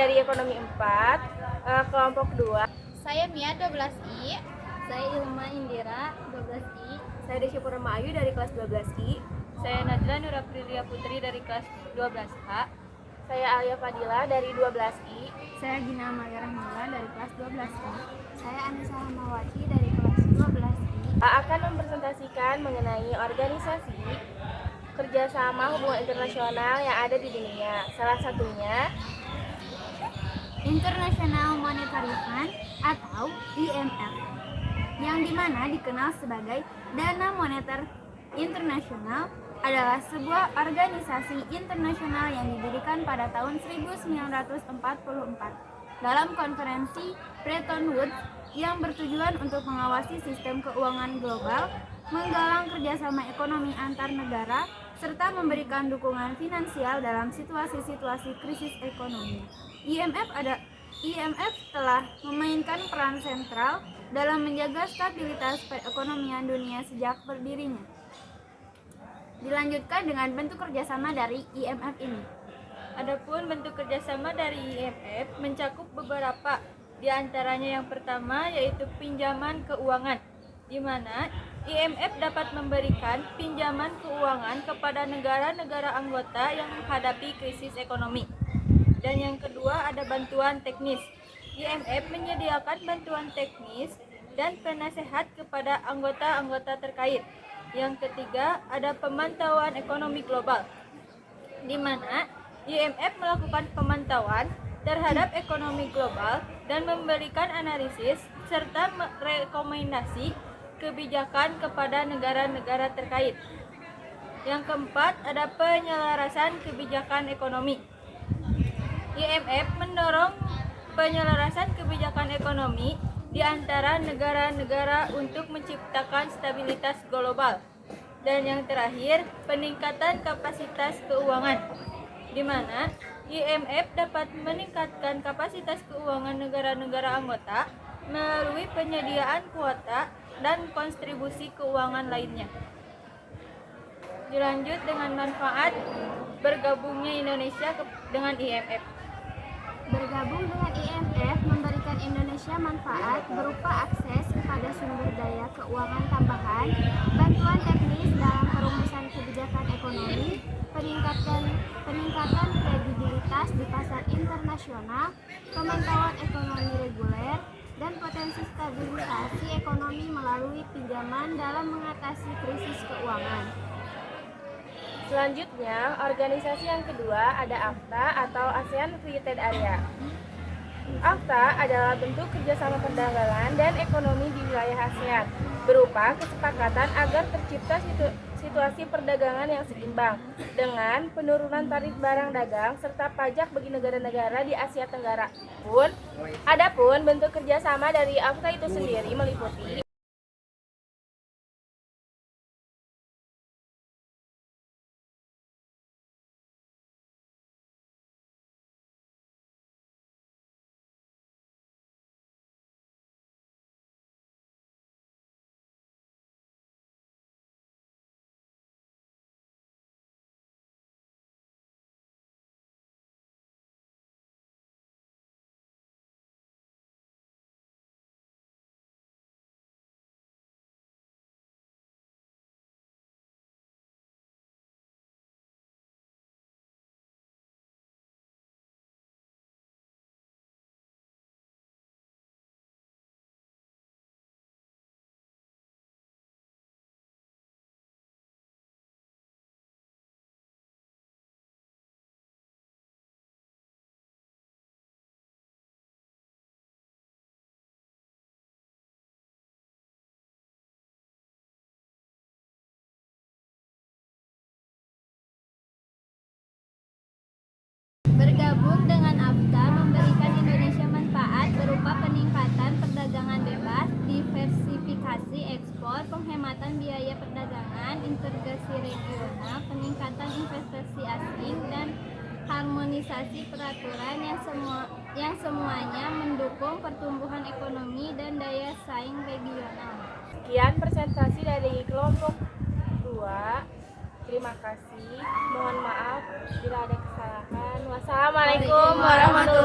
dari Ekonomi 4, kelompok 2. Saya Mia 12I. Saya Ilma Indira 12I. Saya Desy Purnama Ayu dari kelas 12I. Saya Najla Nuraprilia Putri dari kelas 12H. Saya Alia Fadila dari 12I. Saya Gina Amalia Rahmila dari kelas 12I. Saya Anissa Hamawati dari kelas 12I. Akan mempresentasikan mengenai organisasi kerjasama hubungan internasional yang ada di dunia. Salah satunya International Monetary Fund atau IMF, yang dimana dikenal sebagai Dana Moneter Internasional, adalah sebuah organisasi internasional yang didirikan pada tahun 1944 dalam konferensi Bretton Woods yang bertujuan untuk mengawasi sistem keuangan global, menggalang kerjasama ekonomi antar negara, serta memberikan dukungan finansial dalam situasi-situasi krisis ekonomi. IMF telah memainkan peran sentral dalam menjaga stabilitas perekonomian dunia sejak berdirinya. Dilanjutkan dengan bentuk kerjasama dari IMF ini. Adapun bentuk kerjasama dari IMF mencakup beberapa, di antaranya yang pertama yaitu pinjaman keuangan, di mana IMF dapat memberikan pinjaman keuangan kepada negara-negara anggota yang menghadapi krisis ekonomi. Dan yang kedua ada bantuan teknis. IMF menyediakan bantuan teknis dan penasehat kepada anggota-anggota terkait. Yang ketiga ada pemantauan ekonomi global, di mana IMF melakukan pemantauan terhadap ekonomi global dan memberikan analisis serta rekomendasi kebijakan kepada negara-negara terkait. Yang keempat ada penyelarasan kebijakan ekonomi. IMF mendorong penyelarasan kebijakan ekonomi di antara negara-negara untuk menciptakan stabilitas global. Dan yang terakhir, peningkatan kapasitas keuangan, di mana IMF dapat meningkatkan kapasitas keuangan negara-negara anggota melalui penyediaan kuota dan kontribusi keuangan lainnya. Dilanjut dengan manfaat bergabungnya Indonesia dengan IMF. Bergabung dengan IMF memberikan Indonesia manfaat berupa akses kepada sumber daya keuangan tambahan, bantuan teknis dalam perumusan kebijakan ekonomi, peningkatan kredibilitas di pasar internasional, pemantauan ekonomi reguler, dan potensi stabilisasi ekonomi melalui pinjaman dalam mengatasi krisis keuangan. Selanjutnya, organisasi yang kedua ada AFTA atau ASEAN Free Trade Area. AFTA adalah bentuk kerjasama perdagangan dan ekonomi di wilayah ASEAN, berupa kesepakatan agar tercipta situasi perdagangan yang seimbang dengan penurunan tarif barang dagang serta pajak bagi negara-negara di Asia Tenggara. Adapun bentuk kerjasama dari AFTA itu sendiri meliputi Bergabung dengan AFTA memberikan Indonesia manfaat berupa peningkatan perdagangan bebas, diversifikasi ekspor, penghematan biaya perdagangan, integrasi regional, peningkatan investasi asing, dan harmonisasi peraturan yang semuanya mendukung pertumbuhan ekonomi dan daya saing regional. Sekian presentasi dari kelompok 2. Terima kasih. Mohon maaf bila ada kesalahan. Wassalamualaikum warahmatullahi wabarakatuh.